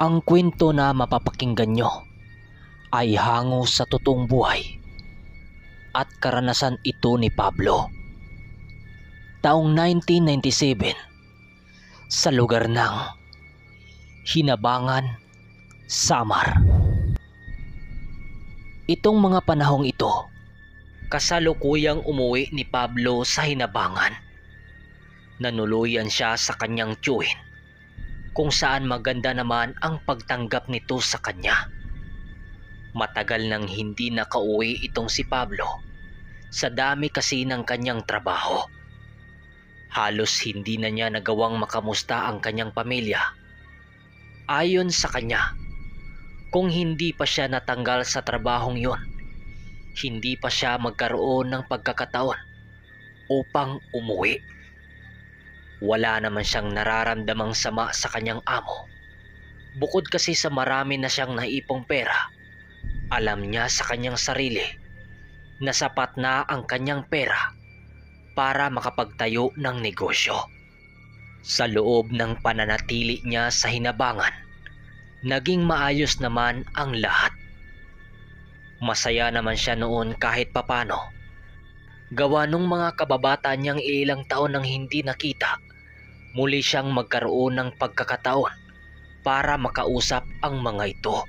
Ang kwento na mapapakinggan nyo ay hango sa totoong buhay at karanasan ito ni Pablo. Taong 1997 sa lugar ng Hinabangan, Samar. Itong mga panahong ito, kasalukuyang umuwi ni Pablo sa Hinabangan. Nanuluyan siya sa kanyang tiyuhin, kung saan maganda naman ang pagtanggap nito sa kanya. Matagal nang hindi nakauwi itong si Pablo sa dami kasi ng kanyang trabaho. Halos hindi na niya nagawang makamusta ang kanyang pamilya. Ayon sa kanya, kung hindi pa siya natanggal sa trabahong yon, hindi pa siya magkaroon ng pagkakataon upang umuwi. Wala naman siyang nararamdamang sama sa kanyang amo. Bukod kasi sa marami na siyang naipong pera, alam niya sa kanyang sarili na sapat na ang kanyang pera para makapagtayo ng negosyo. Sa loob ng pananatili niya sa Hinabangan, naging maayos naman ang lahat. Masaya naman siya noon kahit papano. Gawa nung mga kababata niyang ilang taon nang hindi nakita, muli siyang magkaroon ng pagkakataon para makausap ang mga ito.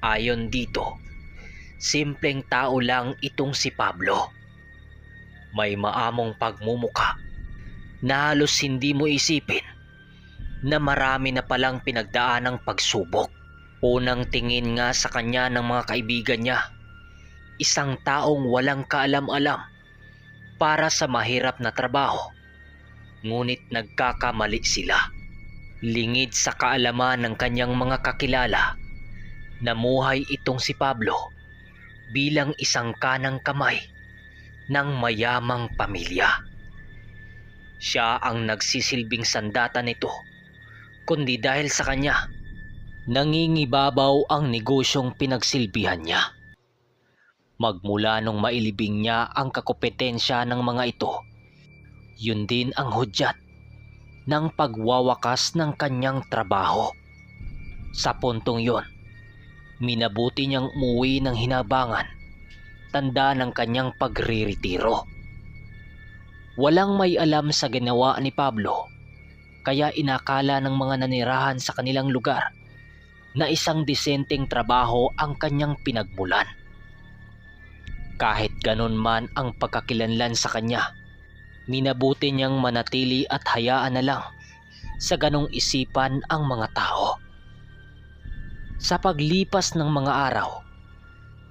Ayon dito, simpleng tao lang itong si Pablo. May maamong pagmumuka na halos hindi mo isipin na marami na palang pinagdaanang pagsubok. Unang tingin nga sa kanya ng mga kaibigan niya, isang taong walang kaalam-alam para sa mahirap na trabaho. Ngunit nagkakamali sila. Lingid sa kaalaman ng kanyang mga kakilala, namuhay itong si Pablo bilang isang kanang kamay ng mayamang pamilya. Siya ang nagsisilbing sandata nito, kundi dahil sa kanya, nangingibabaw ang negosyong pinagsilbihan niya. Magmula nung mailibing niya ang kakompetensya ng mga ito, yun din ang hudyat ng pagwawakas ng kanyang trabaho. Sa puntong yon, minabuti niyang umuwi ng Hinabangan, tanda ng kanyang pagriretiro. Walang may alam sa ginawa ni Pablo, kaya inakala ng mga nanirahan sa kanilang lugar na isang disenteng trabaho ang kanyang pinagmulan. Kahit ganun man ang pagkakilanlan sa kanya, minabuti niyang manatili at hayaan na lang sa ganong isipan ang mga tao. Sa paglipas ng mga araw,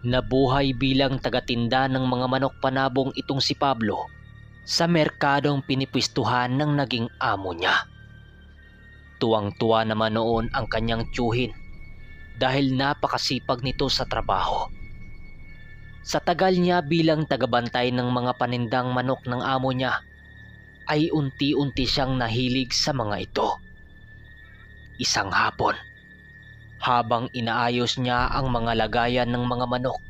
nabuhay bilang tagatinda ng mga manok panabong itong si Pablo sa merkadong pinipwistuhan ng naging amo niya. Tuwang-tuwa naman noon ang kanyang tiyuhin dahil napakasipag nito sa trabaho. Sa tagal niya bilang tagabantay ng mga panindang manok ng amo niya, ay unti-unti siyang nahilig sa mga ito. Isang hapon, habang inaayos niya ang mga lagayan ng mga manok,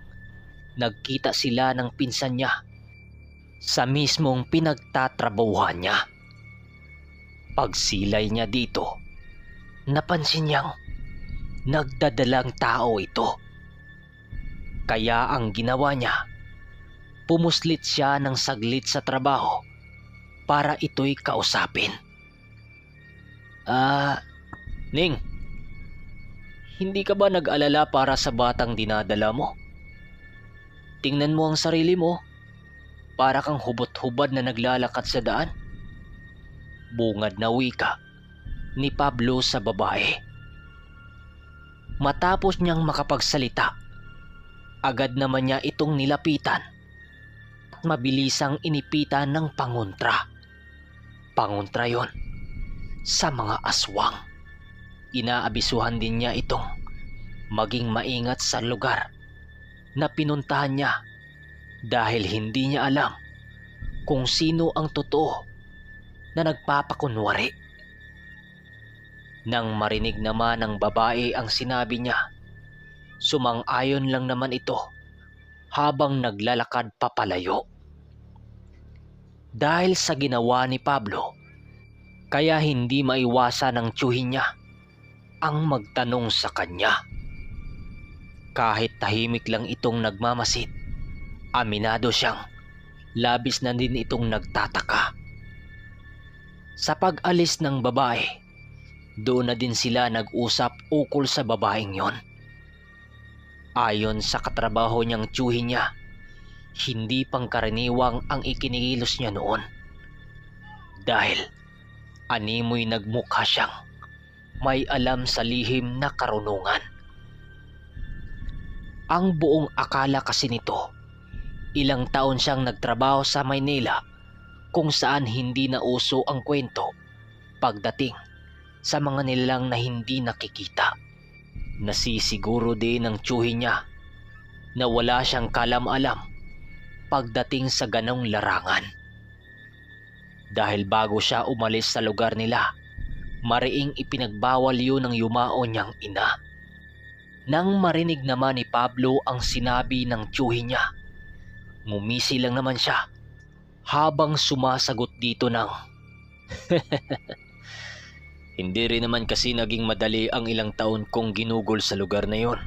nagkita sila ng pinsan niya sa mismong pinagtatrabahuhan niya. Pagsilay niya dito, napansin niyang nagdadalang tao ito. Kaya ang ginawa niya, pumuslit siya ng saglit sa trabaho para ito'y kausapin. Ning, hindi ka ba nag-alala para sa batang dinadala mo? Tingnan mo ang sarili mo, para kang hubot-hubad na naglalakad sa daan. Bungad na wika ni Pablo sa babae. Matapos niyang makapagsalita, agad naman niya itong nilapitan at mabilisang inipitan ng pangontra. Pangontra yon sa mga aswang. Inaabisuhan din niya itong maging maingat sa lugar na pinuntahan niya dahil hindi niya alam kung sino ang totoo na nagpapakunwari. Nang marinig naman ng babae ang sinabi niya, sumang-ayon lang naman ito habang naglalakad papalayo. Dahil sa ginawa ni Pablo, kaya hindi maiwasan ng tiyuhin niya ang magtanong sa kanya. Kahit tahimik lang itong nagmamasid, aminado siyang labis na din itong nagtataka. Sa pag-alis ng babae, doon na din sila nag-usap ukol sa babaeng yon. Ayon sa katrabaho niyang tiyuhin niya, hindi pangkaraniwang ang ikinikilos niya noon. Dahil animoy nagmukha siyang may alam sa lihim na karunungan. Ang buong akala kasi nito, ilang taon siyang nagtrabaho sa Maynila kung saan hindi na uso ang kwento pagdating sa mga nilalang na hindi nakikita. Nasisiguro din ng tiyuhin niya na wala siyang kalam-alam pagdating sa ganong larangan. Dahil bago siya umalis sa lugar nila, mariing ipinagbawal yun ng yumao niyang ina. Nang marinig naman ni Pablo ang sinabi ng tiyuhin niya, ngumisi lang naman siya habang sumasagot dito ng hindi rin naman kasi naging madali ang ilang taon kong ginugol sa lugar na yon.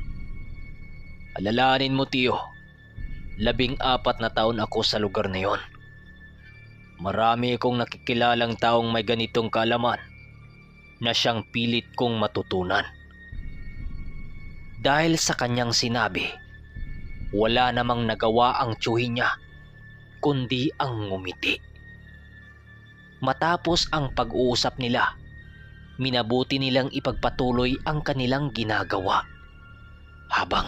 Alalahanin mo, tiyo, 14 na taon ako sa lugar na yon. Marami akong nakikilalang taong may ganitong kaalaman na siyang pilit kong matutunan. Dahil sa kanyang sinabi, wala namang nagawa ang tiyuhin niya kundi ang ngumiti. Matapos ang pag-uusap nila, minabuti nilang ipagpatuloy ang kanilang ginagawa habang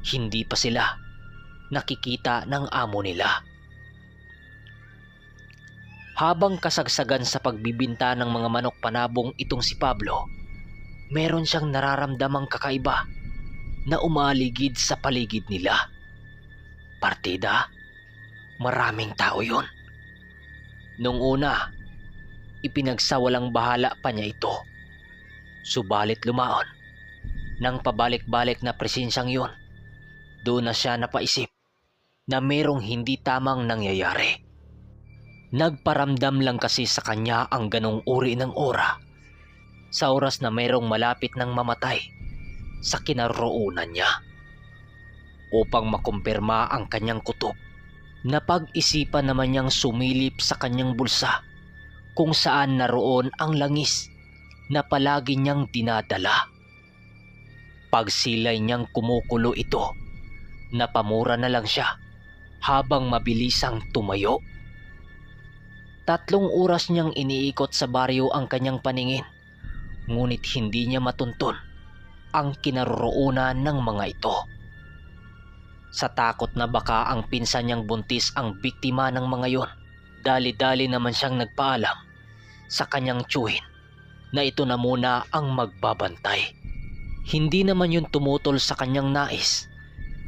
hindi pa sila nakikita ng amo nila. Habang kasagsagan sa pagbibinta ng mga manok panabong itong si Pablo, meron siyang nararamdamang kakaiba na umaligid sa paligid nila. Partida, maraming tao yon. Nung una, ipinagsawalang bahala pa niya ito. Subalit lumaon, nang pabalik-balik na presensyang yon, doon na siya napaisip na merong hindi tamang nangyayari. Nagparamdam lang kasi sa kanya ang ganong uri ng aura sa oras na merong malapit ng mamatay sa kinaroonan niya. Upang makumpirma ang kanyang kutob, napag-isipan naman niyang sumilip sa kanyang bulsa kung saan naroon ang langis na palagi niyang dinadala. Pagsilay niyang kumukulo ito, napamura na lang siya habang mabilisang tumayo. 3 oras niyang iniikot sa baryo ang kanyang paningin, ngunit hindi niya matuntun ang kinaroroonan ng mga ito. Sa takot na baka ang pinsan niyang buntis ang biktima ng mga yon, dali-dali naman siyang nagpaalam sa kanyang tiyuhin na ito na muna ang magbabantay. Hindi naman yun tumutol sa kanyang nais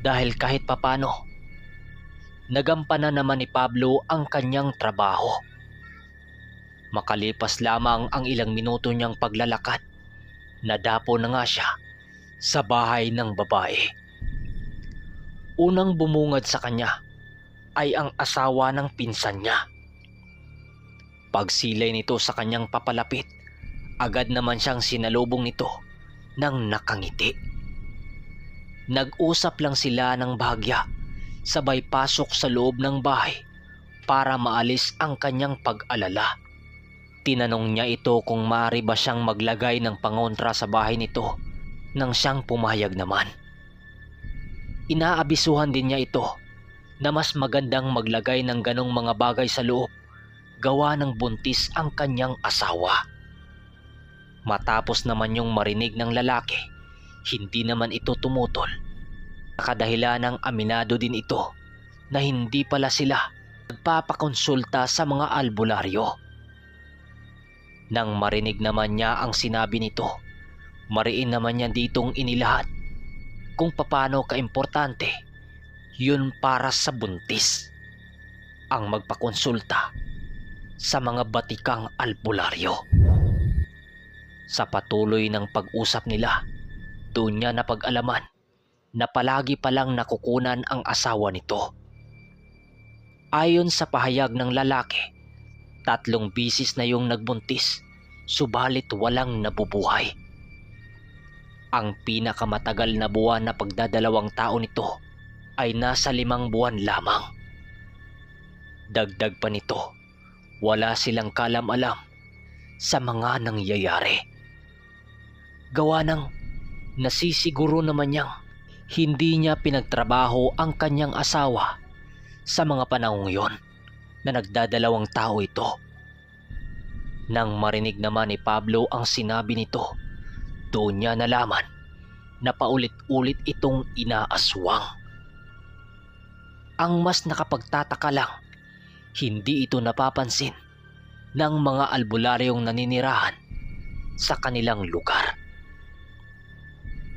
dahil kahit papano, nagampanan naman ni Pablo ang kanyang trabaho. Makalipas lamang ang ilang minuto niyang paglalakad, nadapo na nga siya sa bahay ng babae. Unang bumungad sa kanya ay ang asawa ng pinsan niya. Pagsilay nito sa kanyang papalapit, agad naman siyang sinalubong nito ng nakangiti. Nag-usap lang sila ng bahagya, sabay pasok sa loob ng bahay para maalis ang kanyang pag-alala. Tinanong niya ito kung maaari ba siyang maglagay ng pangontra sa bahay nito nang siyang pumayag naman. Inaabisuhan din niya ito na mas magandang maglagay ng ganong mga bagay sa loob gawa ng buntis ang kanyang asawa. Matapos naman yung marinig ng lalaki, hindi naman ito tumutol. Nakadahilanang aminado din ito na hindi pala sila nagpapakonsulta sa mga albularyo. Nang marinig naman niya ang sinabi nito, mariin naman niya ditong inilahat kung paano kaimportante yun para sa buntis ang magpakonsulta sa mga batikang albularyo. Sa patuloy ng pag-usap nila, doon niya napag-alaman na palagi palang nakukunan ang asawa nito. Ayon sa pahayag ng lalaki, 3 bisis na yung nagbuntis, subalit walang nabubuhay. Ang pinakamatagal na buwan na pagdadalawang tao nito ay nasa 5 buwan lamang. Dagdag pa nito, wala silang kalam-alam sa mga nangyayari. Gawa ng nasisiguro naman niyang hindi niya pinagtrabaho ang kanyang asawa sa mga panahong yon na nagdadalawang tao ito. Nang marinig naman ni Pablo ang sinabi nito, doon niya nalaman na paulit-ulit itong inaaswang. Ang mas nakapagtataka lang, hindi ito napapansin ng mga albularyong naninirahan sa kanilang lugar.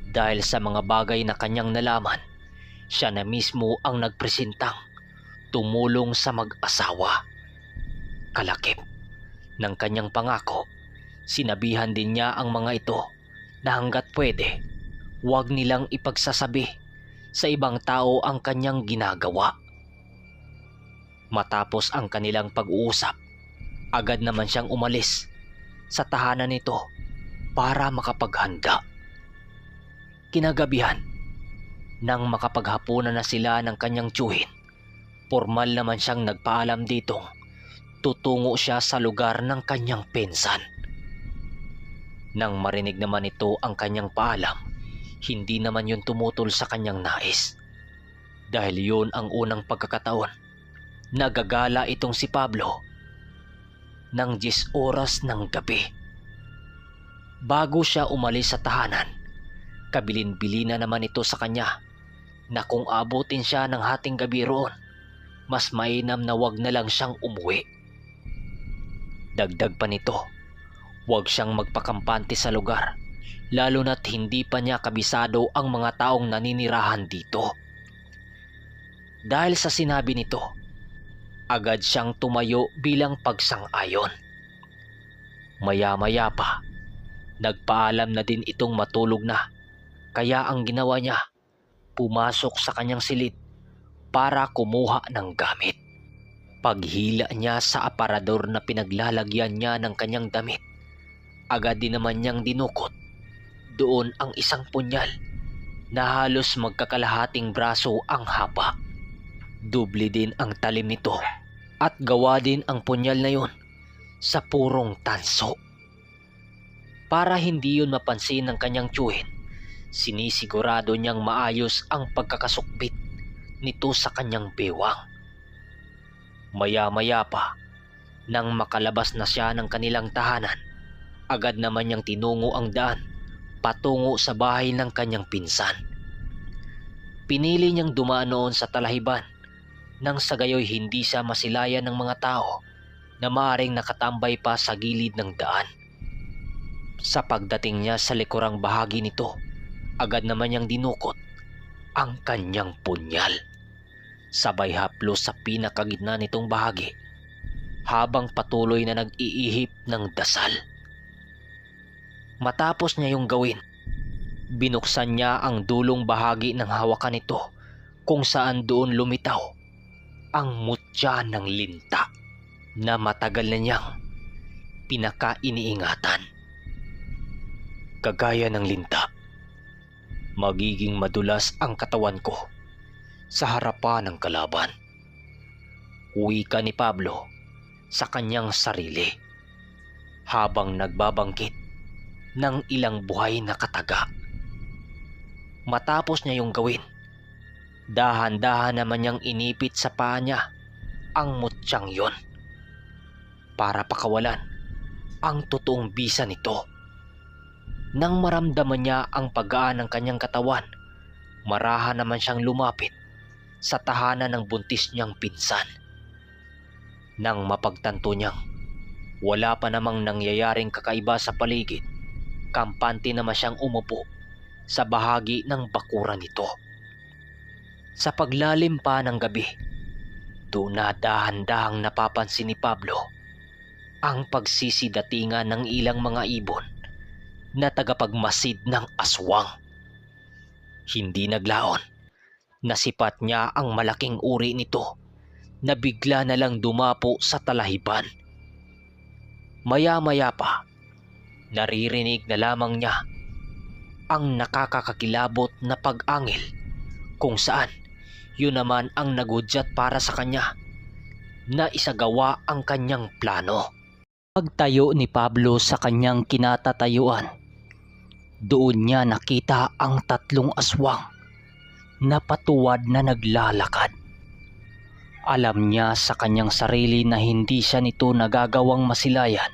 Dahil sa mga bagay na kanyang nalaman, siya na mismo ang nagpresentang tumulong sa mag-asawa. Kalakip ng kanyang pangako, sinabihan din niya ang mga ito na hanggat pwede, huwag nilang ipagsasabi sa ibang tao ang kanyang ginagawa. Matapos ang kanilang pag-uusap, agad naman siyang umalis sa tahanan nito para makapaghanda. Kinagabihan, nang makapaghapunan na sila ng kanyang tiyuhin, formal naman siyang nagpaalam ditong tutungo siya sa lugar ng kanyang pinsan. Nang marinig naman ito ang kanyang paalam, hindi naman yun tumutol sa kanyang nais. Dahil yun ang unang pagkakataon nagagala itong si Pablo ng 10 oras ng gabi. Bago siya umalis sa tahanan, kabilin-bilina naman ito sa kanya na kung abutin siya ng hating gabi roon, mas mainam na wag na lang siyang umuwi. Dagdag pa nito, wag siyang magpakampante sa lugar, lalo na't hindi pa niya kabisado ang mga taong naninirahan dito. Dahil sa sinabi nito, agad siyang tumayo bilang pagsang-ayon. Maya-maya pa, nagpaalam na din itong matulog na, kaya ang ginawa niya, pumasok sa kanyang silid para kumuha ng gamit. Paghila niya sa aparador na pinaglalagyan niya ng kanyang damit, agad din naman niyang dinukot doon ang isang punyal na halos magkakalahating braso ang haba. Doble din ang talim nito at gawa din ang punyal na yun sa purong tanso. Para hindi yun mapansin ng kanyang tiyuhin, sinisigurado niyang maayos ang pagkakasukbit nito sa kanyang bewang. Maya-maya pa, nang makalabas na siya ng kanilang tahanan, agad naman niyang tinungo ang daan patungo sa bahay ng kanyang pinsan. Pinili niyang dumaan noon sa talahiban nang sa gayoy hindi siya masilayan ng mga tao na maaring nakatambay pa sa gilid ng daan. Sa pagdating niya sa likurang bahagi nito, agad naman niyang dinukot ang kanyang punyal. Sabay haplos sa pinakagitna nitong bahagi habang patuloy na nag-iihip ng dasal. Matapos niya yung gawin, binuksan niya ang dulong bahagi ng hawakan nito kung saan doon lumitaw ang mutya ng linta na matagal na niyang pinaka-iniingatan. Kagaya ng linta, magiging madulas ang katawan ko sa harapan ng kalaban. Wika ni Pablo sa kanyang sarili habang nagbabangkit ng ilang buhay na kataga. Matapos niya yung gawin, dahan-dahan naman niyang inipit sa paa niya ang mutyang yon para pakawalan ang totoong bisa nito. Nang maramdaman niya ang paggaan ng kanyang katawan, marahan naman siyang lumapit sa tahanan ng buntis niyang pinsan. Nang mapagtanto niyang wala pa namang nangyayaring kakaiba sa paligid, kampante naman siyang umupo sa bahagi ng bakuran nito. Sa paglalim pa ng gabi, doon na dahan-dahang napapansin ni Pablo ang pagsisidatingan ng ilang mga ibon na tagapagmasid ng aswang. Hindi naglaon, nasipat niya ang malaking uri nito na bigla na lang dumapo sa talahiban. Maya-maya pa, naririnig na lamang niya ang nakakakilabot na pag-angil kung saan yun naman ang nagudyat para sa kanya na isagawa ang kanyang plano. Pagtayo ni Pablo sa kanyang kinatatayuan, doon niya nakita ang 3 aswang na patuwad na naglalakad. Alam niya sa kanyang sarili na hindi siya nito nagagawang masilayan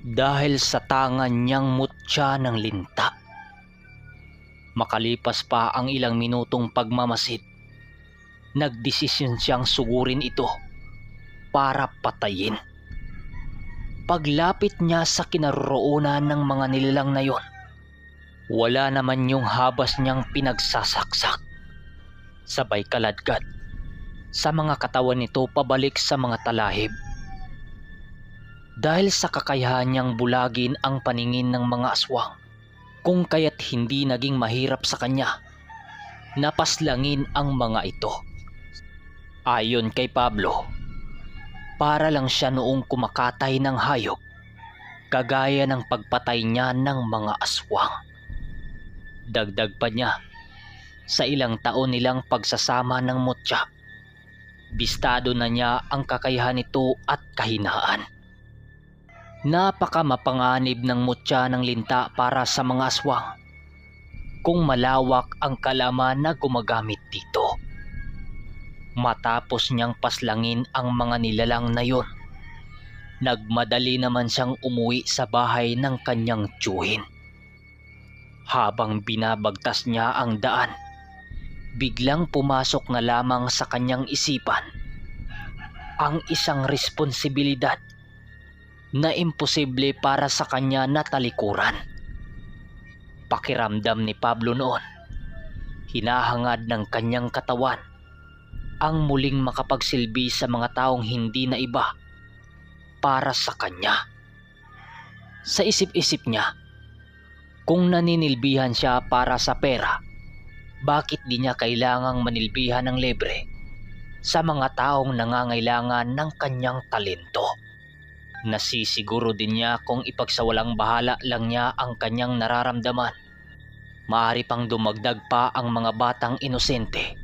dahil sa tangan niyang mutya ng linta. Makalipas pa ang ilang minutong pagmamasid, nagdesisyon siyang sugurin ito para patayin. Paglapit niya sa kinaroroonan ng mga nilalang na yon, wala naman yung habas niyang pinagsasaksak. Sabay kaladkad sa mga katawan nito pabalik sa mga talahib. Dahil sa kakayahan niyang bulagin ang paningin ng mga aswang, kung kaya't hindi naging mahirap sa kanya napaslangin ang mga ito. Ayon kay Pablo, para lang siya noong kumakatay ng hayop, kagaya ng pagpatay niya ng mga aswang. Dagdag pa niya, sa ilang taon nilang pagsasama ng mutya, bistado na niya ang kakayahan nito at kahinaan. Napaka mapanganib ng mutya ng linta para sa mga aswang kung malawak ang kalaman na gumagamit dito. Matapos niyang paslangin ang mga nilalang na yon, nagmadali naman siyang umuwi sa bahay ng kanyang tiyuhin. Habang binabagtas niya ang daan, biglang pumasok na lamang sa kanyang isipan ang isang responsibilidad na imposible para sa kanya na talikuran. Pakiramdam ni Pablo noon, hinahangad ng kanyang katawan ang muling makapagsilbi sa mga taong hindi na iba para sa kanya. Sa isip-isip niya, kung naninilbihan siya para sa pera, bakit di niya kailangang manilbihan ng libre sa mga taong nangangailangan ng kanyang talento? Nasisiguro din niya kung ipagsawalang bahala lang niya ang kanyang nararamdaman, maaari pang dumagdag pa ang mga batang inosente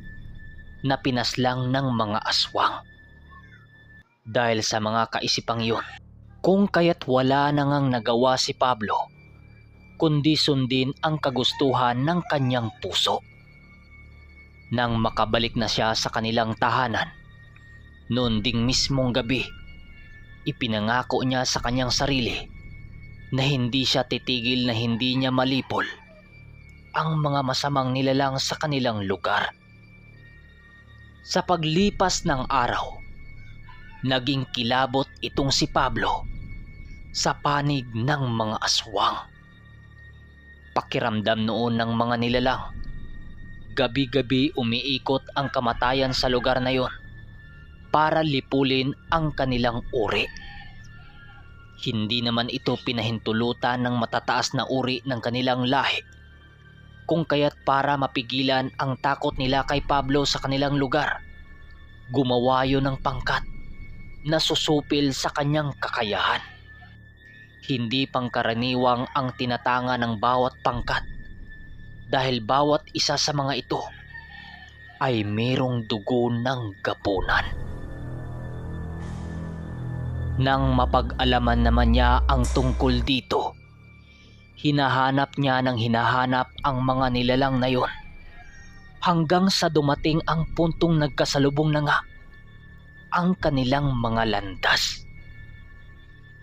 na pinaslang ng mga aswang. Dahil sa mga kaisipang yun, kung kaya't wala na ngang nagawa si Pablo kundi sundin ang kagustuhan ng kanyang puso. Nang makabalik na siya sa kanilang tahanan, noon ding mismong gabi, ipinangako niya sa kanyang sarili na hindi siya titigil na hindi niya malipol ang mga masamang nilalang sa kanilang lugar. Sa paglipas ng araw, naging kilabot itong si Pablo sa panig ng mga aswang. Pakiramdam noon ng mga nilalang, gabi-gabi umiikot ang kamatayan sa lugar na yon para lipulin ang kanilang uri. Hindi naman ito pinahintulutan ng matataas na uri ng kanilang lahi, kung kaya't para mapigilan ang takot nila kay Pablo sa kanilang lugar, gumawa yun ng pangkat na susupil sa kanyang kakayahan. Hindi pangkaraniwang ang tinatanga ng bawat pangkat dahil bawat isa sa mga ito ay mayroong dugo ng gapunan. Nang mapag-alaman naman niya ang tungkol dito, hinahanap niya ng hinahanap ang mga nilalang na yon hanggang sa dumating ang puntong nagkasalubong na nga ang kanilang mga landas.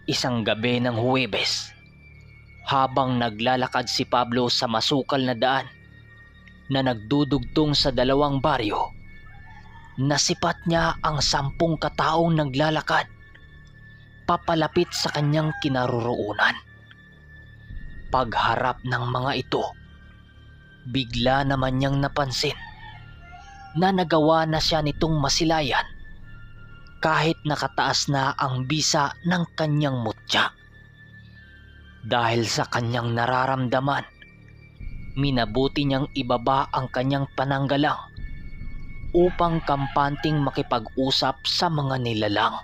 Isang gabi ng Huwebes, habang naglalakad si Pablo sa masukal na daan na nagdudugtong sa 2 baryo, nasipat niya ang 10 kataong naglalakad papalapit sa kanyang kinaroroonan. Pagharap ng mga ito, bigla naman niyang napansin na nagawa na siya nitong masilayan kahit nakataas na ang bisa ng kanyang mutya. Dahil sa kanyang nararamdaman, minabuti niyang ibaba ang kanyang pananggalang upang kampanting makipag-usap sa mga nilalang.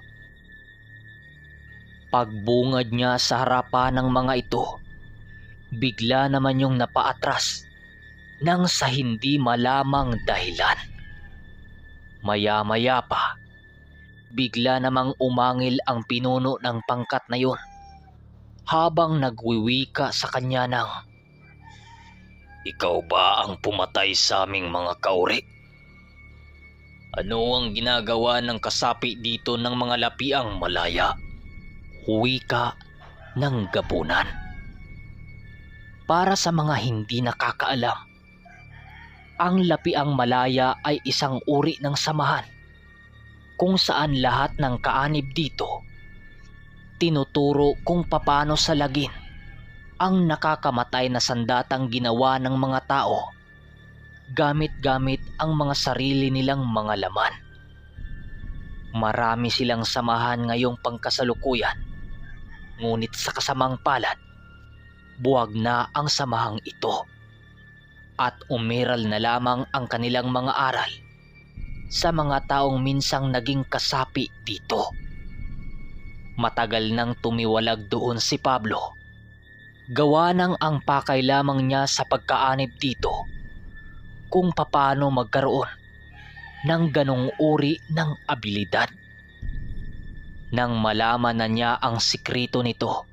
Pagbungad niya sa harapan ng mga ito, bigla naman yung napaatras nang sa hindi malamang dahilan. Maya-maya pa, bigla namang umangil ang pinuno ng pangkat na yun habang nagwiwika sa kanya ng, "Ikaw ba ang pumatay sa aming mga kauri? Ano ang ginagawa ng kasapi dito ng mga lapiang malaya?" Wika ng gabunan. Para sa mga hindi nakakaalam, ang lapiang malaya ay isang uri ng samahan kung saan lahat ng kaanib dito tinuturo kung papaano salagin ang nakakamatay na sandatang ginawa ng mga tao gamit-gamit ang mga sarili nilang mga laman. Marami silang samahan ngayong pangkasalukuyan, ngunit sa kasamang palad, buwag na ang samahang ito at umiral na lamang ang kanilang mga aral sa mga taong minsang naging kasapi dito. Matagal nang tumiwalag doon si Pablo. Gawa ng ang pakay lamang niya sa pagkaanib dito kung papaano magkaroon ng ganong uri ng abilidad. Nang malaman na niya ang sikreto nito,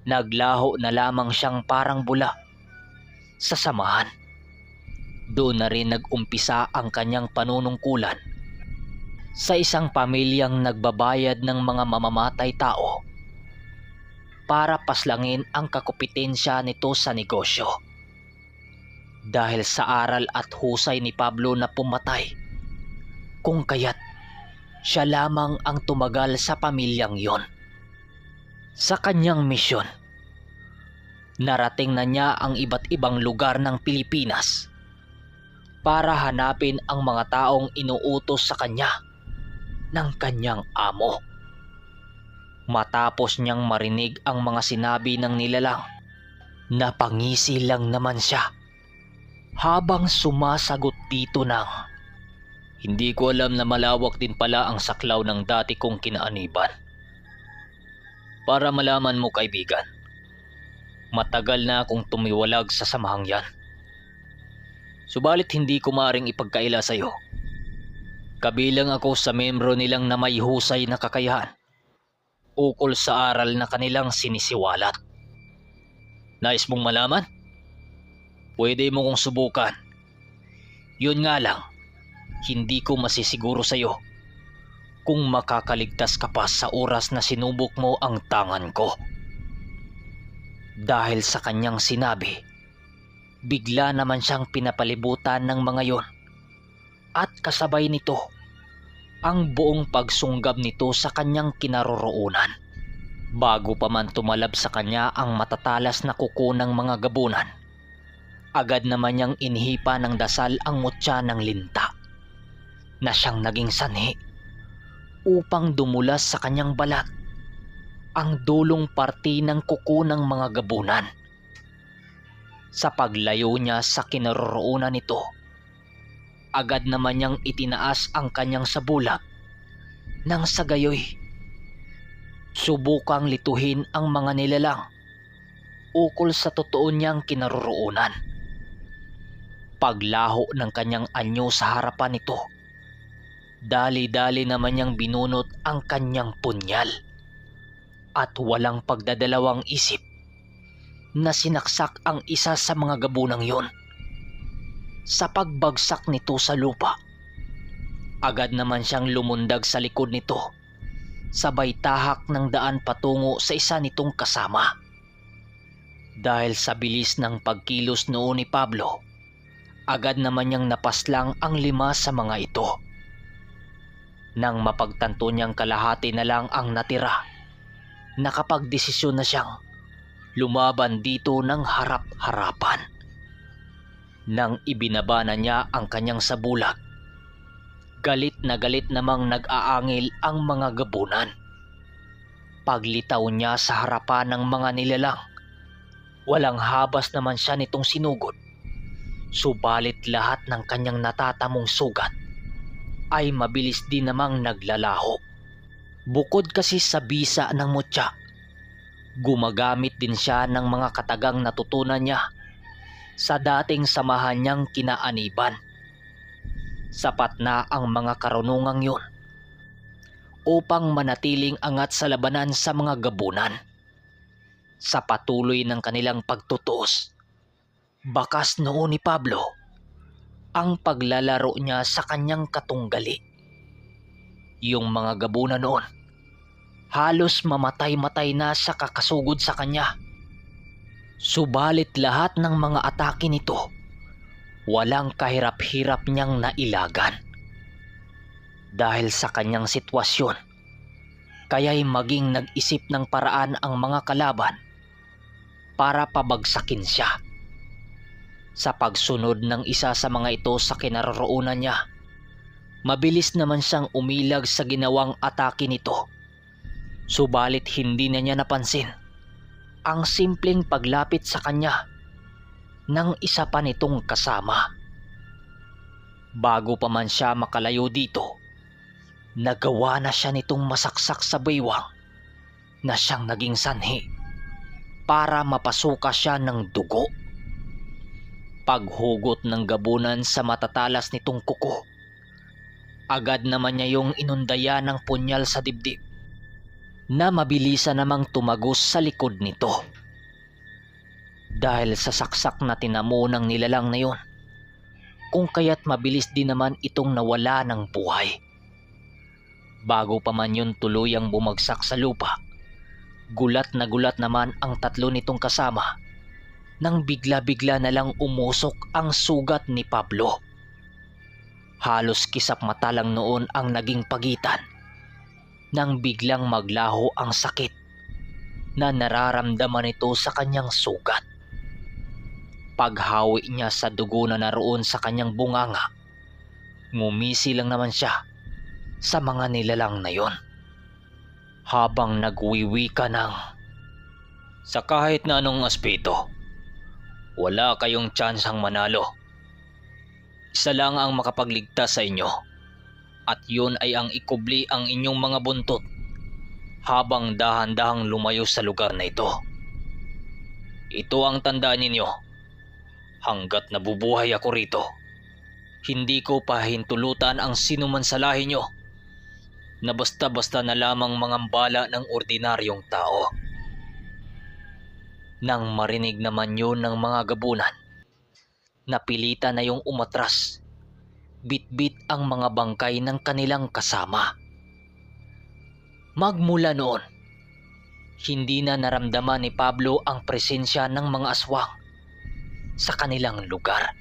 naglaho na lamang siyang parang bula sa samahan. Doon na rin nag-umpisa ang kanyang panunungkulan sa isang pamilyang nagbabayad ng mga mamamatay tao para paslangin ang kakupitensya nito sa negosyo. Dahil sa aral at husay ni Pablo na pumatay, kung kaya't siya lamang ang tumagal sa pamilyang yon. Sa kanyang misyon, narating na niya ang iba't ibang lugar ng Pilipinas para hanapin ang mga taong inuutos sa kanya ng kanyang amo. Matapos niyang marinig ang mga sinabi ng nilalang, napangisi lang naman siya habang sumasagot dito ng, "Hindi ko alam na malawak din pala ang saklaw ng dati kong kinaaniban. Para malaman mo, kaibigan, matagal na akong tumiwalag sa samahang yan. Subalit hindi ko maaaring ipagkaila sa iyo. Kabilang ako sa membro nilang na may husay na kakayahan ukol sa aral na kanilang sinisiwalat. Nais mong malaman? Pwede mo kong subukan. Yun nga lang, hindi ko masisiguro sa iyo kung makakaligtas ka pa sa oras na sinubok mo ang tangan ko." Dahil sa kanyang sinabi, bigla naman siyang pinapalibutan ng mga yon at kasabay nito ang buong pagsunggab nito sa kanyang kinaroroonan. Bago pa man tumalab sa kanya ang matatalas na kuko ng mga gabunan, agad naman niyang inhipa ng dasal ang mutya ng linta na siyang naging sanhi upang dumulas sa kanyang balat ang dulong parte ng kuko ng mga gabunan. Sa paglayo niya sa kinaroroonan nito, agad naman niyang itinaas ang kanyang sabulag nang sa gayoy subukang lituhin ang mga nilalang ukol sa totoo niyang kinaroroonan. Paglaho ng kanyang anyo sa harapan nito, dali-dali naman niyang binunot ang kanyang punyal at walang pagdadalawang isip na sinaksak ang isa sa mga gabunang yon. Sa pagbagsak nito sa lupa, agad naman siyang lumundag sa likod nito, sabay tahak ng daan patungo sa isa nitong kasama. Dahil sa bilis ng pagkilos noon ni Pablo, agad naman niyang napaslang ang 5 sa mga ito. Nang mapagtanto niyang kalahati na lang ang natira, nakapagdesisyon na siyang lumaban dito ng harap-harapan. Nang ibinaba na niya ang kanyang sabulag, galit na galit namang nag-aangil ang mga gabunan. Paglitaw niya sa harapan ng mga nilalang, walang habas naman siya nitong sinugod. Subalit lahat ng kanyang natatamong sugat ay mabilis din namang naglalaho. Bukod kasi sa bisa ng mutya, Gumagamit din siya ng mga katagang natutunan niya sa dating samahan niyang kinaaniban. Sapat na ang mga karunungang yun upang manatiling angat sa labanan sa mga gabunan. Sa patuloy ng kanilang pagtutuos, bakas noon ni Pablo ang paglalaro niya sa kanyang katunggali. Yung mga gabunan noon, halos mamatay-matay na sa kakasugod sa kanya. Subalit lahat ng mga atake nito, walang kahirap-hirap niyang nailagan. Dahil sa kanyang sitwasyon, kaya'y maging nag-isip ng paraan ang mga kalaban para pabagsakin siya. Sa pagsunod ng isa sa mga ito sa kinaroroonan niya, mabilis naman siyang umilag sa ginawang atake nito. Subalit hindi na niya napansin ang simpleng paglapit sa kanya ng isa pa nitong kasama. Bago pa man siya makalayo dito, nagawa na siya nitong masaksak sa baywang na siyang naging sanhi para mapasuka siya ng dugo. Paghugot ng gabunan sa matatalas nitong kuko, agad naman niya yung inundaya ng punyal sa dibdib na mabilisan namang tumagos sa likod nito. Dahil sa saksak na tinamo ng nilalang na yun, kung kaya't mabilis din naman itong nawala ng buhay. Bago pa man yun tuluyang bumagsak sa lupa, gulat naman ang tatlo nitong kasama nang bigla-bigla na lang umusok ang sugat ni Pablo. Halos kisap mata lang noon ang naging pagitan nang biglang maglaho ang sakit na nararamdaman nito sa kanyang sugat. Paghawi niya sa dugo na naroon sa kanyang bunganga, ngumisi lang naman siya sa mga nilalang na yon, habang nagwiwika ng, "Sa kahit na anong aspeto, wala kayong tsansang manalo. Isa lang ang makapagligtas sa inyo, at yun ay ang ikubli ang inyong mga buntot habang dahan-dahang lumayo sa lugar na ito. Ito ang tandaan ninyo, hanggat nabubuhay ako rito, hindi ko pahintulutan ang sinuman sa lahi nyo na basta-basta na lamang mangambala ng ordinaryong tao." Nang marinig naman yun ng mga gabunan, napilitan na yung umatras, bitbit ang mga bangkay ng kanilang kasama. Magmula noon, hindi na naramdaman ni Pablo ang presensya ng mga aswang sa kanilang lugar.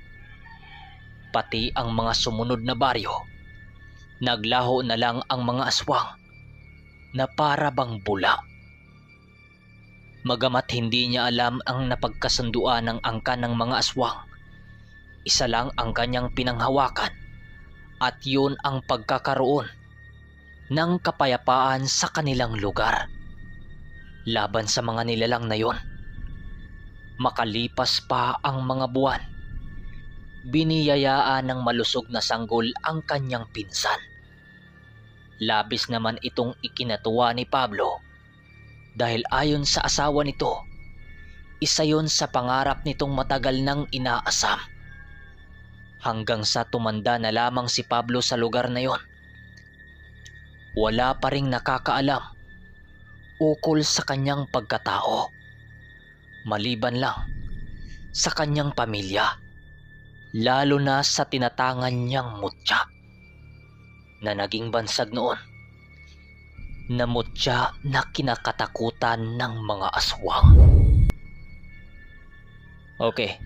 Pati ang mga sumunod na baryo, naglaho na lang ang mga aswang na para bang bula. Magamat hindi niya alam ang napagkasunduan ng angkan ng mga aswang, isa lang ang kanyang pinanghawakan, at yun ang pagkakaroon ng kapayapaan sa kanilang lugar laban sa mga nilalang na yon. Makalipas pa ang mga buwan, biniyayaan ng malusog na sanggol ang kanyang pinsan. Labis naman itong ikinatuwa ni Pablo dahil ayon sa asawa nito, isa yon sa pangarap nitong matagal nang inaasam. Hanggang sa tumanda na lamang si Pablo sa lugar na yon, wala pa ring nakakaalam ukol sa kanyang pagkatao, maliban lang sa kanyang pamilya, lalo na sa tinatangan niyang mutya na naging bansag noon, na mutya na kinakatakutan ng mga aswang. Okay,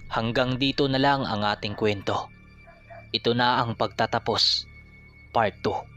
hanggang dito na lang ang ating kwento. Ito na ang pagtatapos, part 2.